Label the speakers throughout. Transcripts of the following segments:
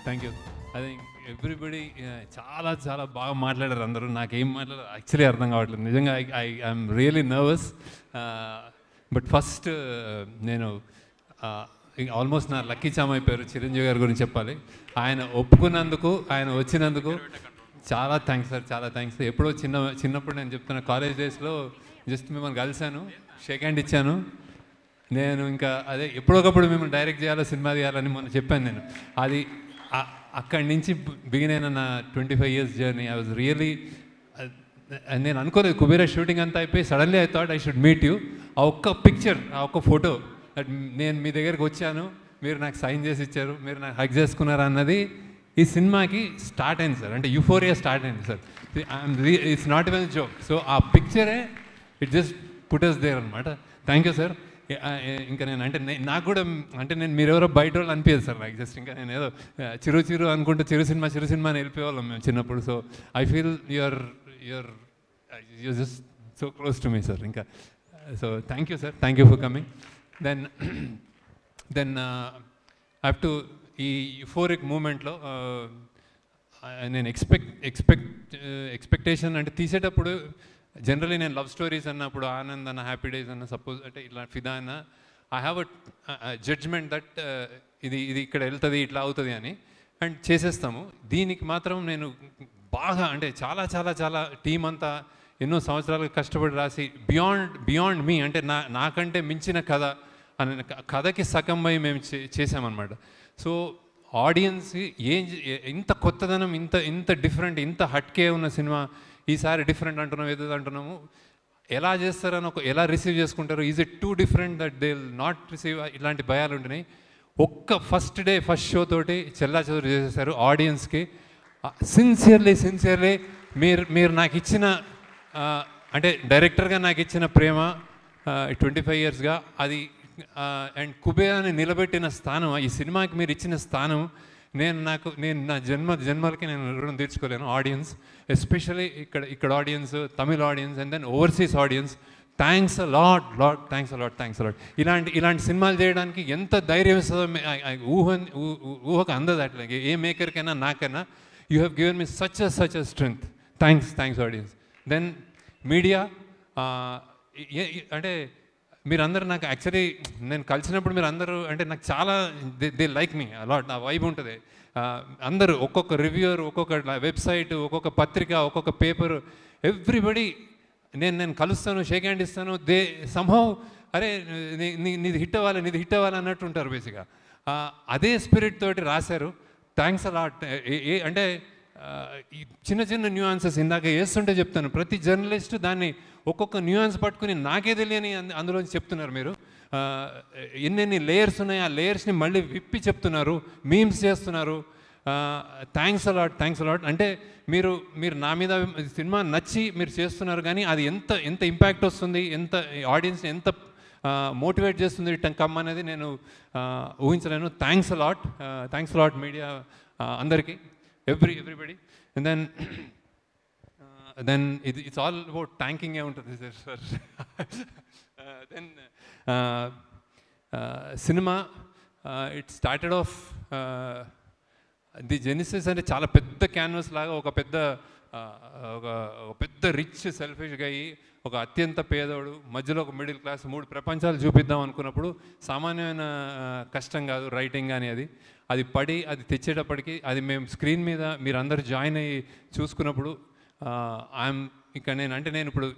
Speaker 1: Thank you. I think everybody చాలా చాలా బాగా మాట్లాడారు అందరూ. నాకేం మాట్లాడారు యాక్చువల్లీ అర్థం కావట్లేదు నిజంగా. I'm really nervous. But first నేను ఆల్మోస్ట్ నా లక్కీ చామ్ అయిపోయారు చిరంజీవి గారి గురించి చెప్పాలి. ఆయన ఒప్పుకున్నందుకు, ఆయన వచ్చినందుకు చాలా థ్యాంక్స్ సార్, చాలా థ్యాంక్స్. ఎప్పుడో చిన్నప్పుడు నేను చెప్తున్నా, కాలేజ్ డేస్లో జస్ట్ మిమ్మల్ని కలిశాను, షేక్ హ్యాండ్ ఇచ్చాను. నేను ఇంకా అదే ఎప్పుడొకప్పుడు మిమ్మల్ని డైరెక్ట్ చేయాలో, సినిమా తీయాలని మొన్న చెప్పాను నేను. అది అక్కడి నుంచి బిగిన్ అయిన నా 25 years journey. I was really, నేను అనుకోలేదు కుబేరా షూటింగ్ అంతా అయిపోయి suddenly I thought I should meet you. ఆ ఒక్క పిక్చర్, ఆ ఒక్క ఫోటో, దట్ నేను మీ దగ్గరికి వచ్చాను, మీరు నాకు సైన్ చేసి ఇచ్చారు, మీరు నాకు హగ్ చేసుకున్నారు అన్నది ఈ సినిమాకి స్టార్ట్ అయింది సార్. అంటే యూఫోరియా స్టార్ట్ అయింది sir. It's not even joke. So ఆ పిక్చరే it just put us there అనమాట. Thank you sir. ఇంకా నేను అంటే నాకు కూడా అంటే నేను మీరెవరో బయట వాళ్ళు అనిపించదు సార్ నాకు. జస్ట్ ఇంకా నేను ఏదో చిరు అనుకుంటే చిరు సినిమా అని వెళ్ళిపోయేవాళ్ళం మేము చిన్నప్పుడు. So I feel you're just so close to me sir. ఇంకా so thank you sir, thank you for coming. Then I have to ఈ యూఫోరిక్ మూమెంట్లో నేను ఎక్స్పెక్టేషన్ అంటే తీసేటప్పుడు జనరలీ నేను లవ్ స్టోరీస్ అన్నప్పుడు, ఆనంద్ అన్న, హ్యాపీ డేస్ అన్న, సపోజ్ అంటే ఇట్లా ఫిదా అన్న, I have a judgement that ఇది ఇక్కడ వెళ్తుంది, ఇట్లా అవుతుంది అని, అండ్ చేసేస్తాము. దీనికి మాత్రం నేను బాగా అంటే చాలా చాలా చాలా టీం అంతా ఎన్నో సంవత్సరాలు కష్టపడి రాసి బియాండ్ మీ అంటే నాకంటే మించిన కథ అని కథకి సగంపై మేము చేసామన్నమాట. సో ఆడియన్స్ ఇంత కొత్తదనం, ఇంత డిఫరెంట్, ఇంత హట్కే ఉన్న సినిమా ఈసారి డిఫరెంట్ అంటున్నాం, ఏదో అంటున్నాము, ఎలా చేస్తారని ఎలా రిసీవ్ చేసుకుంటారు, is it two different that they will not receive, ఇలాంటి భయాలు ఉంటున్నాయి. ఒక్క ఫస్ట్ షో తోటి చెల్లాచెదురు చేసేసారు ఆడియన్స్కి. సిన్సియర్లీ మీరు నాకు ఇచ్చిన అంటే డైరెక్టర్గా నాకు ఇచ్చిన ప్రేమ 25 yearsగా అది, అండ్ కుబేరాని నిలబెట్టిన స్థానం, ఈ సినిమాకి మీరు ఇచ్చిన స్థానం, నేను నా జన్మలకి నేను రుణం తీర్చుకోలేను. ఆడియన్స్ ఎస్పెషల్లీ ఇక్కడ audience, Tamil audience, and then overseas audience, thanks a lot. ఇలాంటి సినిమాలు చేయడానికి ఎంత ధైర్యం ఇస్తుందో ఊహకు అందదు. అట్లా ఏ మేకర్కైనా నాకైనా you have given me such a strength. Thanks audience. Then media, అంటే మీరందరూ నాకు యాక్చువల్లీ నేను కలిసినప్పుడు మీరు అందరూ అంటే నాకు చాలా దే లైక్ మీ అలాట్. నా వైబ్ ఉంటుంది. అందరూ ఒక్కొక్క రివ్యూర్, ఒక్కొక్క వెబ్సైట్, ఒక్కొక్క పత్రిక, ఒక్కొక్క పేపర్, ఎవ్రీబడి నేను కలుస్తాను, షేక్ హ్యాండ్ ఇస్తాను, దే సంహౌ అరే నీది హిట్ అవ్వాలి అన్నట్టు ఉంటారు బేసిక్గా. అదే స్పిరిట్ తోటి రాశారు. Thanks a lot. అంటే చిన్న న్యూయాన్సెస్ ఇందాక వేస్తుంటే చెప్తాను, ప్రతి జర్నలిస్ట్ దాన్ని ఒక్కొక్క న్యూయాన్స్ పట్టుకుని నాకే తెలియని అందులోంచి చెప్తున్నారు మీరు. ఎన్నెన్ని లేయర్స్ ఉన్నాయి, ఆ లేయర్స్ని మళ్ళీ విప్పి చెప్తున్నారు, మీమ్స్ చేస్తున్నారు. Thanks a lot. అంటే మీరు నా మీద సినిమా నచ్చి మీరు చేస్తున్నారు, కానీ అది ఎంత ఇంపాక్ట్ వస్తుంది, ఎంత ఆడియన్స్ని ఎంత మోటివేట్ చేస్తుంది కమ్ అనేది నేను ఊహించలేను. థ్యాంక్స్ అలాట్ మీడియా అందరికీ, everybody. And then it's all about థ్యాంకింగే ఉంటుంది sir. Then cinema it started off the genesis అంటే చాలా పెద్ద క్యాన్వస్ లాగా, ఒక పెద్ద రిచ్ సెల్ఫిష్గా అయ్యి, ఒక అత్యంత పేదోడు, మధ్యలో ఒక మిడిల్ క్లాస్, 3 ప్రపంచాలు చూపిద్దాం అనుకున్నప్పుడు సామాన్యమైన కష్టం కాదు రైటింగ్ కానీ. అది అది తెచ్చేటప్పటికి, అది మేము స్క్రీన్ మీద మీరందరూ జాయిన్ అయ్యి చూసుకున్నప్పుడు ఇక్కడ నేను ఇప్పుడు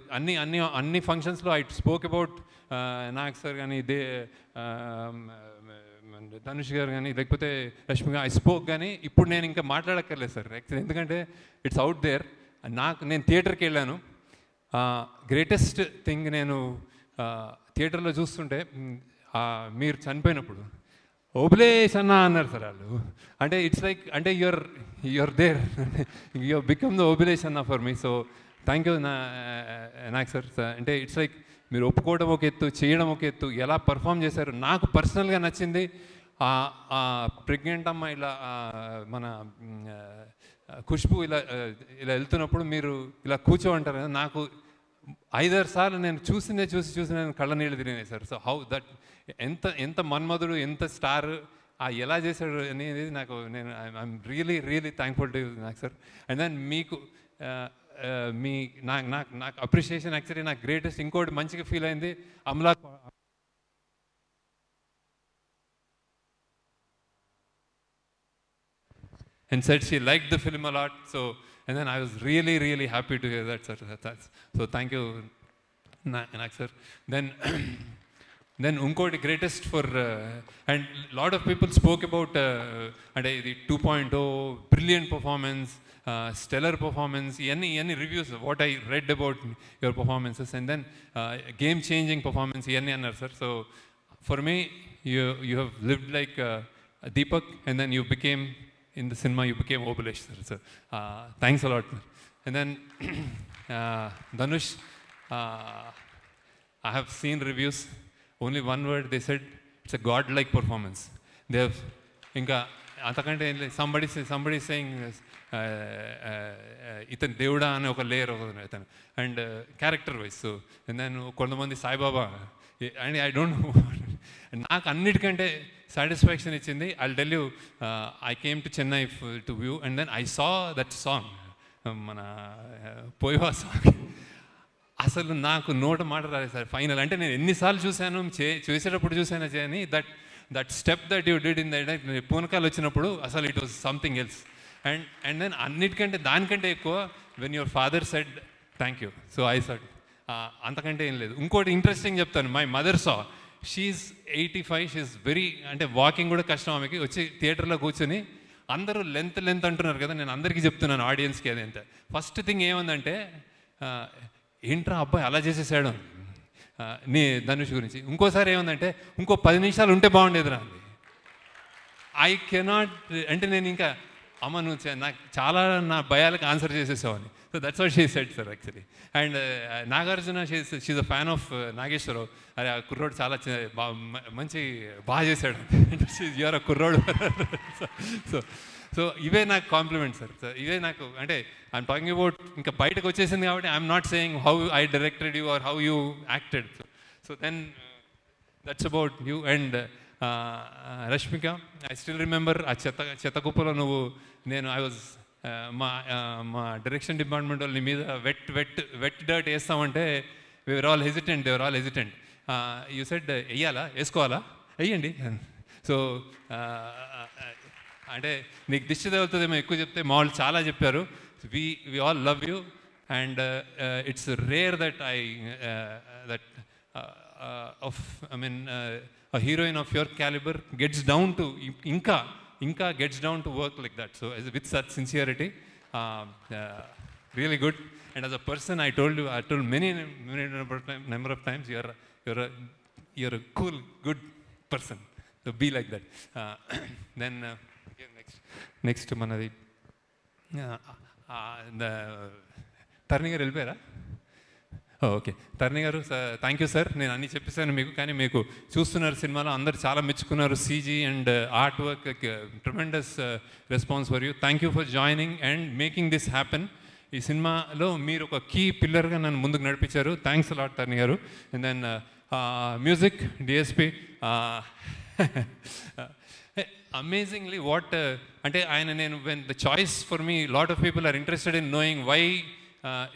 Speaker 1: అన్ని ఫంక్షన్స్లో I spoke about Nag sir కానీ, ధనుష్ గారు కానీ, లేకపోతే రష్మి గారు, ఐ స్పోక్. కానీ ఇప్పుడు నేను ఇంకా మాట్లాడక్కర్లేదు సార్ యాక్చువల్లీ, ఎందుకంటే ఇట్స్ అవుట్ దేర్. నేను థియేటర్కి వెళ్ళాను. గ్రేటెస్ట్ థింగ్ నేను థియేటర్లో చూస్తుంటే, మీరు చనిపోయినప్పుడు ఓబులేష్ అన్న అన్నారు సార్ వాళ్ళు. అంటే ఇట్స్ లైక్ అంటే you're there, you're become the Obulesh అన్న for me. So thank you నాకు సార్. అంటే ఇట్స్ లైక్ మీరు ఒప్పుకోవడం ఒక ఎత్తు, చేయడం ఒక ఎత్తు, ఎలా పర్ఫామ్ చేశారు. నాకు పర్సనల్గా నచ్చింది ప్రెగ్నెంట్ అమ్మ ఇలా మన ఖుష్బు ఇలా వెళ్తున్నప్పుడు మీరు ఇలా కూర్చోంటారు కదా, నాకు 5-6 సార్లు నేను చూసి నేను కళ్ళ నీళ్ళు తిరిగినాయి సార్. సో హౌ దట్ ఎంత మన్మధుడు, ఎంత స్టార్, ఎలా చేశాడు అనేది నాకు ఐఎమ్ రియలీ థ్యాంక్ఫుల్ టు నాకు సార్. అండ్ దెన్ మీకు మీ నాకు అప్రిషియేషన్ యాక్చువల్లీ నాకు గ్రేటెస్ట్ ఇంకోటి మంచిగా ఫీల్ అయింది Amala and said she liked the film a lot. So, and then I was really happy to hear that, sir. So thank you, Nak sir. Then unkoti greatest for, and lot of people spoke about the 2.0, brilliant performance, stellar performance, any reviews of what I read about your performances, and then game-changing performance, annar sir. So for me, you have lived like Deepak, and then you became, in the cinema, you became Obalesh, sir. So thanks a lot. And then Dhanush, I have seen reviews. Only one word they said, it's a godlike performance. They have, inka antakante somebody saying itan devda ane oka layer itan, and character wise. So and then kontamandi Sai Baba, and I don't know. నాకు అన్నిటికంటే satisfaction ఇచ్చింది. I'll tell you, I came to Chennai to view, and then I saw that song, మన పోయివా song. అసలు నాకు నోట మాట రాలేదు sir final. అంటే నేను ఎన్నిసార్లు చూశాను, చూసేటప్పుడు చూసాను అని, that step that you did in that పూనకాలు వచ్చినప్పుడు అసలు it was something else. And then అన్నిటికంటే దానికంటే ఎక్కువ when your father said thank you, so I said అంతకంటే ఏం లేదు. ఇంకోటి ఇంట్రెస్టింగ్ చెప్తాను. My mother saw, she's 85, she's very, అంటే వాకింగ్ కూడా కష్టం ఆమెకి. వచ్చి థియేటర్లో కూర్చొని అందరూ లెంత్ అంటున్నారు కదా, నేను అందరికీ చెప్తున్నాను ఆడియన్స్కి అదేంటే. ఫస్ట్ థింగ్ ఏముందంటే, ఏంట్రా అబ్బాయి అలా చేసేసాడు నీ ధనుష్ గురించి. ఇంకోసారి ఏముందంటే, ఇంకో 10 నిమిషాలు ఉంటే బాగుండేది రా. ఐ కెనాట్, అంటే నేను ఇంకా అమ్మ నువ్వు నాకు చాలా నా భయాలకు ఆన్సర్ చేసేసావని. So that's what she said sir actually. And Nagarjuna, she a fan of Nageswara Rao. అరే ఆ కుర్రోడు చాలా బాగా చేశాడు. యూఆర్ అ కుర్రోడు. సో ఇవే నాకు కాంప్లిమెంట్ సార్. ఇవే నాకు, అంటే ఐఎమ్ టాకింగ్ అబౌట్, ఇంకా బయటకు వచ్చేసింది కాబట్టి I'm not saying how I directed you or how you acted. So then that's about you. And Rashmika, I still remember ఆ చెత్త కుప్పలో ఐ వాజ్ మా డైరెక్షన్ డిపార్ట్మెంట్ వాళ్ళు నీ మీద వెట్ డర్ట్ వేస్తామంటే they were all hesitant. You said వెయ్యాలా, వేసుకోవాలా, వెయ్యండి. సో అంటే నీకు దిష్టి తగులుతుందేమో ఎక్కువ చెప్తే, మా వాళ్ళు చాలా చెప్పారు. We all love you, and it's rare that a heroine of your caliber gets down to inka gets down to work like that. So with such sincerity, really good. And as a person, I told many number of times, you're a cool, good person. So be like that. Then next manadi the Tarni garu వెళ్ళిపోయారా? Okay, తరుణి గారు, thank you sir. నేను అన్నీ చెప్పేశాను మీకు, కానీ మీకు చూస్తున్నారు సినిమాలో అందరు చాలా మెచ్చుకున్నారు. CG and art work, tremendous response for you. Thank you for joining and making this happen. ఈ సినిమాలో మీరు ఒక కీ పిల్లర్గా నన్ను ముందుకు నడిపించారు. Thanks a lot Taruni garu. And then music DSP, amazingly what, అంటే ఆయన, నేను when the choice for me, lot of people are interested in knowing why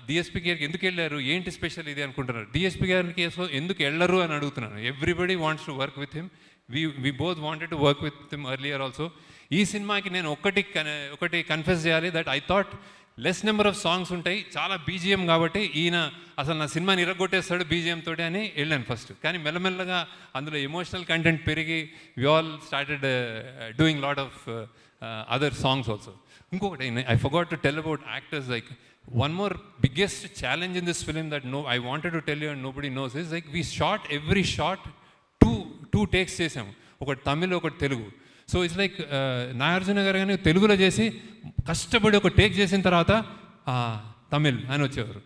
Speaker 1: DSP గారికి ఎందుకు వెళ్ళారు, ఏంటి స్పెషల్ ఇది అనుకుంటున్నారు. డిఎస్పీ గారికి ఎందుకు వెళ్ళరు అని అడుగుతున్నాను. Everybody wants to work with him. We both wanted to work with him earlier also. ఈ సినిమాకి నేను ఒకటి కన్ఫెస్ చేయాలి, that I thought less number of songs ఉంటాయి, చాలా బీజిఎం, కాబట్టి ఈయన అసలు నా సినిమాని ఇరగొట్టేస్తాడు బీజిఎం తోటి అని వెళ్ళాను ఫస్ట్. కానీ మెల్లమెల్లగా అందులో ఎమోషనల్ కంటెంట్ పెరిగి we all started doing lot of other songs also. ఇంకొకటి I forgot to tell about actors. Like one more biggest challenge in this film that I wanted to tell you and nobody knows is, like, we shot every shot two takes చేసాము, ఒకటి తమిళ్ ఒకటి Telugu. So it's like Nagarjuna గారు కానీ తెలుగులో చేసి కష్టపడి ఒక take చేసిన తర్వాత తమిళ్ అని వచ్చేవారు.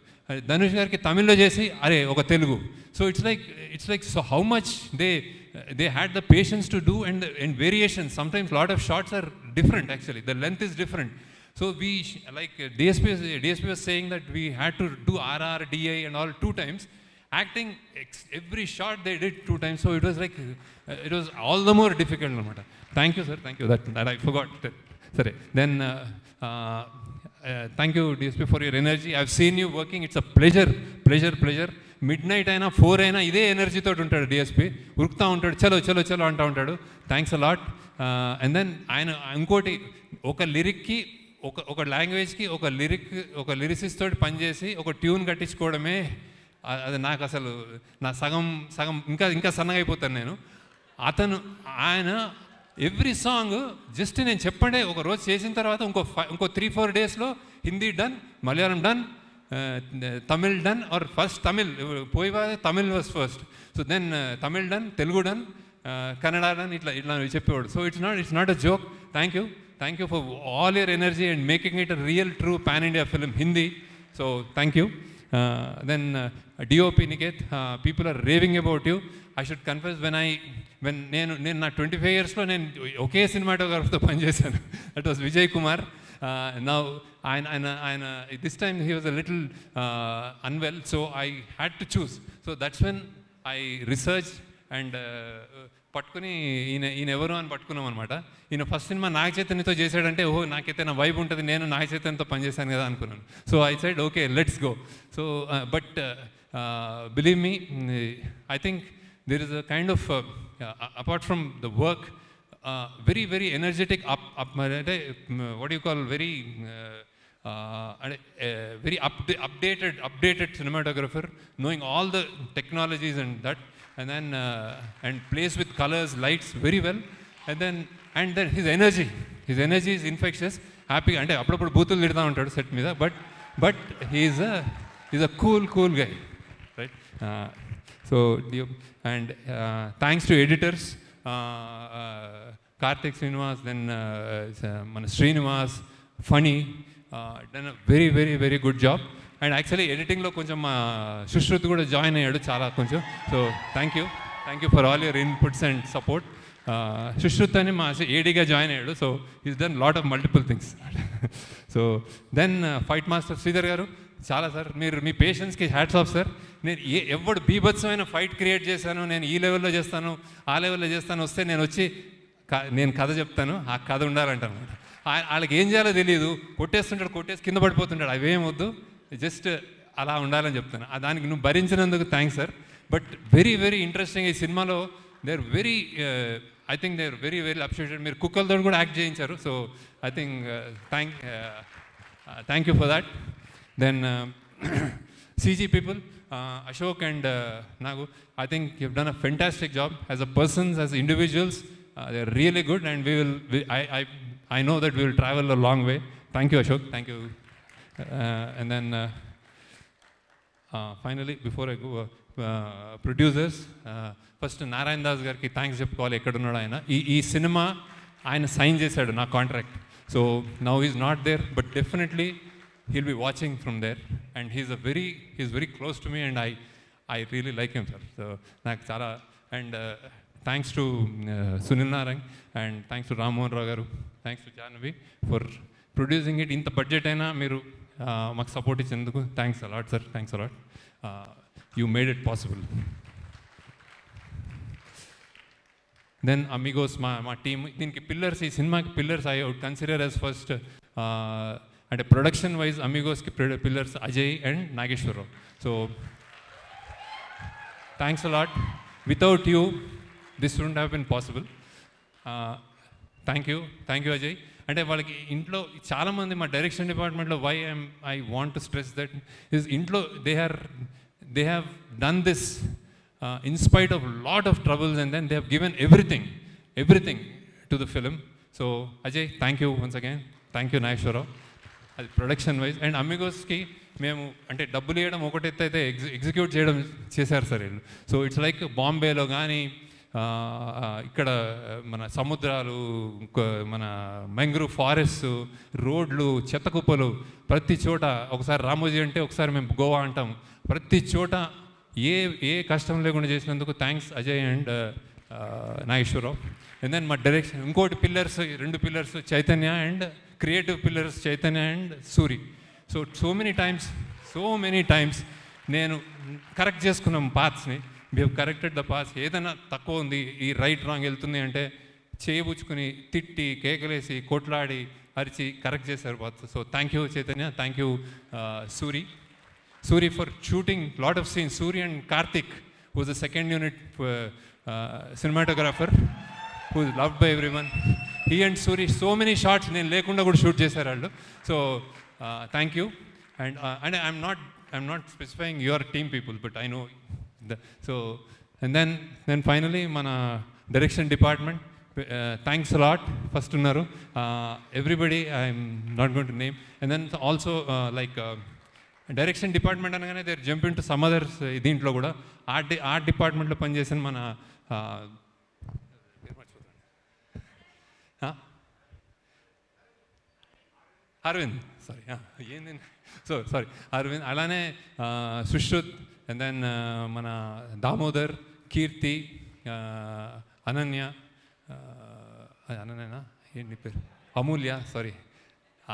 Speaker 1: ధనుష్ గారికి తమిళ్లో చేసి అరే ఒక Telugu. So it's like so how much they had the patience to do, and variations. Sometimes lot of shots are different, actually the length is different. So we, like DSP was saying that we had to do RR, DI and all 2 times. Acting, every shot they did 2 times. So it was like, it was all the more difficult. Thank you sir, thank you, that I forgot. సరే, then thank you DSP for your energy. I have seen you working, it's a pleasure. Midnight అయినా 4 అయినా ఇదే ఎనర్జీతో ఉంటాడు DSP, ఉరుకుతూ ఉంటాడు, చలో అంటూ ఉంటాడు. Thanks a lot. And then ఆయన ఇంకోటి, ఒక లిరిక్కి ఒక లాంగ్వేజ్కి ఒక లిరిసిస్ట్ తోటి పనిచేసి ఒక ట్యూన్ కట్టించుకోవడమే, అది నాకు అసలు నా సగం ఇంకా సన్నగా అయిపోతాను నేను. ఆయన ఎవ్రీ సాంగ్ జస్ట్ నేను చెప్పండి, ఒక రోజు చేసిన తర్వాత ఇంకో 3-4 డేస్లో Hindi done, Malayalam done, Tamil done, or first Tamil Tamil was first, so then Tamil done, Telugu done, Kannada done, ఇట్లా చెప్పేవాడు. So it's not a joke. Thank you for all your energy and making it a real true pan India film Hindi. So thank you. Then DOP Niketh, people are raving about you. I should confess, నేను నా 25 yearsలో నేను ఒకే సినిమాటోగ్రాఫర్తో పనిచేశాను. That was Vijay Kumar. Now ఆయన this time he was a little unwell, so I had to choose. So that's when I researched and పట్టుకుని ఈయన ఎవరు అని పట్టుకున్నాం అనమాట. ఈయన ఫస్ట్ సినిమా నాగ చైతన్యతో చేశాడంటే, ఓహో నాకైతే నా వైబ్ ఉంటుంది, నేను నాగ చైతన్యతో పనిచేశాను కదా అనుకున్నాను. So I said okay, let's go. So but believe me, I think there is a kind of apart from the work, very energetic, what do you call, very updated cinematographer, knowing all the technologies and that, and then and plays with colors, lights very well, and then his energy is infectious. Happy ante appudu boothulu lidta untadu set meeda, but he is a cool guy, right? So and thanks to editors, Karthik Srinivas, then mana Srinivas, funny, done a very good job. And actually editing lo koncham Shushruth kuda join ayyadu chaala koncham. So thank you for all your inputs and support. Shushruth ani ma AD ga join ayyadu, so he's done lot of multiple things. So then fight master Sridhar garu, చాలా sir, మీరు మీ పేషెన్స్కి hats off sir. నేను ఎవడు బీభత్సమైన fight create చేశాను, నేను ఈ లెవెల్లో చేస్తాను, ఆ లెవెల్లో చేస్తాను, వస్తే నేను వచ్చి నేను కథ చెప్తాను, ఆ కథ ఉండాలంటాను. వాళ్ళకి ఏం చేయాలో తెలియదు, కొట్టేసి కింద పడిపోతుంటాడు, అవేం వద్దు, జస్ట్ అలా ఉండాలని చెప్తాను. దానికి నువ్వు భరించినందుకు thanks sir. But very interesting ఈ సినిమాలో I think they are very appreciated. మీరు కుక్కలతో కూడా యాక్ట్ చేయించారు. So I think thank you for that. Then CG people, Ashok and Nagu, I think you've done a fantastic job as a persons, as individuals. They're really good, and I know that we will travel a long way. Thank you, Ashok. Thank you. And then finally, before I go, producers, first Narayan Das garki thanks చెప్పుకోవాలి. ఎక్కడున్నాడు ఆయన? ఈ cinema ఆయన sign చేశాడు నా contract. So now he's not there, but definitely he'll be watching from there, and he's very close to me, and I really like him, sir. So నాకు చాలా, and thanks to Sunil Narang, and thanks to Ram Mohan Rao garu, thanks to Jahnavi for producing it. ఇంత budget అయినా మీరు మాకు support ఇచ్చేందుకు thanks a lot sir, thanks a lot. You made it possible. Then Amigos, మా team, దీనికి pillars, ఈ సినిమాకి pillars I would consider as first, అంటే ప్రొడక్షన్ వైజ్ అమిగోస్కి pillars Ajay and Nageswara Rao. So thanks a lot. Without you this wouldn't have been possible. Thank you Ajay. అంటే వాళ్ళకి ఇంట్లో చాలామంది మా డైరెక్షన్ డిపార్ట్మెంట్లో I want to stress that is ఇంట్లో they have done this in spite of lot of troubles, and then they have given everything to the film. So Ajay, thank you once again. Thank you Nageshwara. అది production wise. And అమిగోస్కి మేము అంటే డబ్బులు ఇవ్వడం ఒకటైతే అయితే execute చేయడం చేశారు sir వీళ్ళు. సో ఇట్స్ లైక్ బాంబేలో కానీ ఇక్కడ మన సముద్రాలు, మన మ్యాంగ్రూవ్ ఫారెస్ట్, రోడ్లు, చెత్త కుప్పలు, ప్రతి చోట ఒకసారి రామోజీ అంటే ఒకసారి మేము గోవా అంటాం. ప్రతి చోట ఏ కష్టం లేకుండా చేసినందుకు thanks Ajay and Nageswara Rao. And then మా డైరెక్షన్ ఇంకోటి pillars, 2 pillars Chaitanya, and creative pillars Chaitanya and Suri. So many times నేను కరెక్ట్ చేసుకున్నాం పాత్స్ని. We have corrected the paths. ఏదైనా తక్కువ ఉంది, ఈ రైట్ రాంగ్ వెళ్తుంది అంటే చేయబుచ్చుకుని తిట్టి కేకలేసి కొట్లాడి అరిచి కరెక్ట్ చేశారు బాత్. So thank you Chaitanya, thank you Suri for shooting lot of scenes. Suri and Karthik, who is the second unit cinematographer, who is loved by everyone. He and Suri, so many shots నేను లేకుండా కూడా shoot చేశారు వాళ్ళు. So thank you. And I'm not specifying your team people, but I know so. And then finally మన direction department, thanks a lot. First ఉన్నారు everybody, I'm not going to name. And then also direction department అనగానే they jump in to some others. దీంట్లో కూడా art డిపార్ట్మెంట్లో పనిచేసిన మన Arvind, sorry Arvind, అలానే Sushrut, and then మన దామోదర్, కీర్తి, అనన్యనా ఏంటి పేరు, అమూల్య, సారీ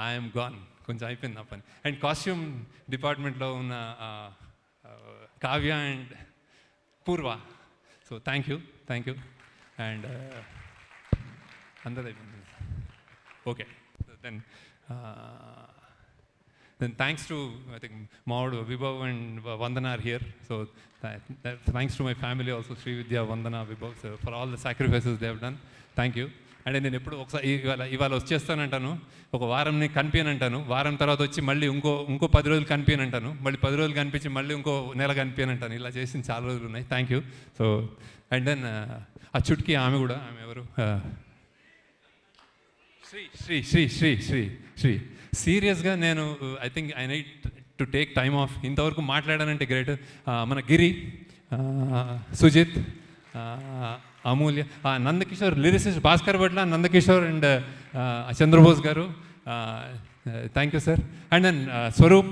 Speaker 1: ఐఎమ్ గాన్, కొంచెం అయిపోయింది నా పని. అండ్ కాస్ట్యూమ్ డిపార్ట్మెంట్లో ఉన్న కావ్య అండ్ పూర్వ. So thank you. అండ్ అందరూ అయిపోయింది. Okay, then thanks to, I think, Maud, Vibhav and Vandana are here. So thanks to my family also, Sri Vidya, Vandana, Vibhav, so for all the sacrifices they have done. Thank you. And నేను ఎప్పుడు ఒకసారి ఇవాళ వచ్చేస్తానంటాను, ఒక వారంని కనిపించనంటాను, వారం తర్వాత వచ్చి మళ్ళీ ఇంకో 10 రోజులు కనిపించనంటాను, మళ్ళీ 10 రోజులు కనిపించి మళ్ళీ ఇంకో నెల కనిపించనంటాను. ఇలా చేసిన చాలా రోజులు ఉన్నాయి. Thank you. So and then ఆ చుట్కి ఆమె కూడా, ఆమె ఎవరు, శ్రీ. సీరియస్గా నేను I think I need to take time off. ఇంతవరకు మాట్లాడానంటే గ్రేట్. మన Giri, Sujith, Amulya, Nandakishore, lyricist Bhaskar Bhatla, Nandakishore and Chandrabose garu, thank you sir. And then Swaroop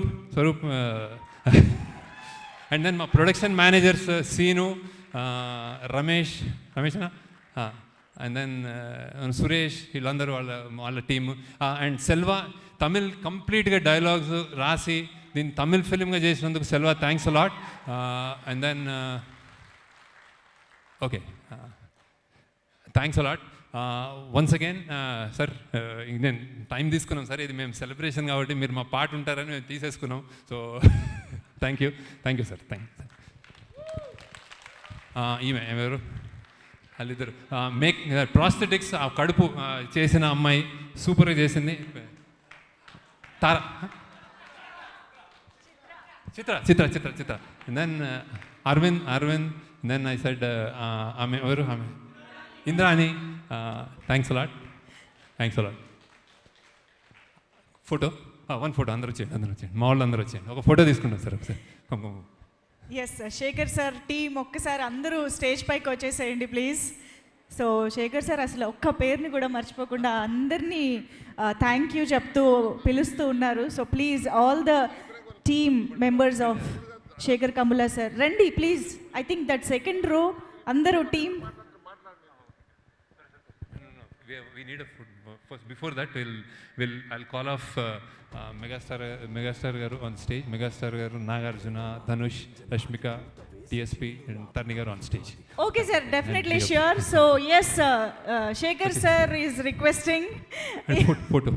Speaker 1: and then మా ప్రొడక్షన్ మేనేజర్స్ సీను, రమేష్నా, అండ్ దెన్ సురేష్, వీళ్ళందరూ వాళ్ళ టీమ్. అండ్ సెల్వా, తమిళ్ కంప్లీట్గా డైలాగ్స్ రాసి దీన్ని తమిళ్ ఫిలింగా చేసినందుకు Selva, thanks a lot. And then okay, thanks a lot once again sir. నేను టైం తీసుకున్నాం సార్, ఇది మేము సెలబ్రేషన్ కాబట్టి మీరు మా పాట ఉంటారని మేము తీసేసుకున్నాం. So thank you sir, thank you. ఈమె ఎవరు, వాళ్ళిద్దరు మేక్ ప్రాస్థెటిక్స్, ఆ కడుపు చేసిన అమ్మాయి సూపర్గా చేసింది. Tara, Chitra. Then Aravind. Then I said ఆమె ఎవరు, ఆమె Indrani. Thanks a lot. Photo, 1 photo. అందరూ వచ్చేయండి, మా వాళ్ళు అందరూ వచ్చేయండి, ఒక ఫోటో తీసుకుంటాం సార్ ఒకసారి.
Speaker 2: ఎస్ శేఖర్ సార్ టీం ఒక్కసారి అందరూ స్టేజ్ పైకి వచ్చేసేయండి ప్లీజ్. సో శేఖర్ సార్ అసలు ఒక్క పేరుని కూడా మర్చిపోకుండా అందరినీ థ్యాంక్ యూ చెప్తూ పిలుస్తూ ఉన్నారు. So please all the team members of Sekhar Kammula sir రండి please. I think that second row అందరూ team.
Speaker 1: We need a food. First, before that, I'll call off Megastar garu on stage. Megastar garu, Nagarjuna, Dhanush, Rashmika, DSP, and Tarni garu on stage.
Speaker 2: Okay, sir. Definitely sure. So yes, Shekhar sir is requesting.
Speaker 1: And photo.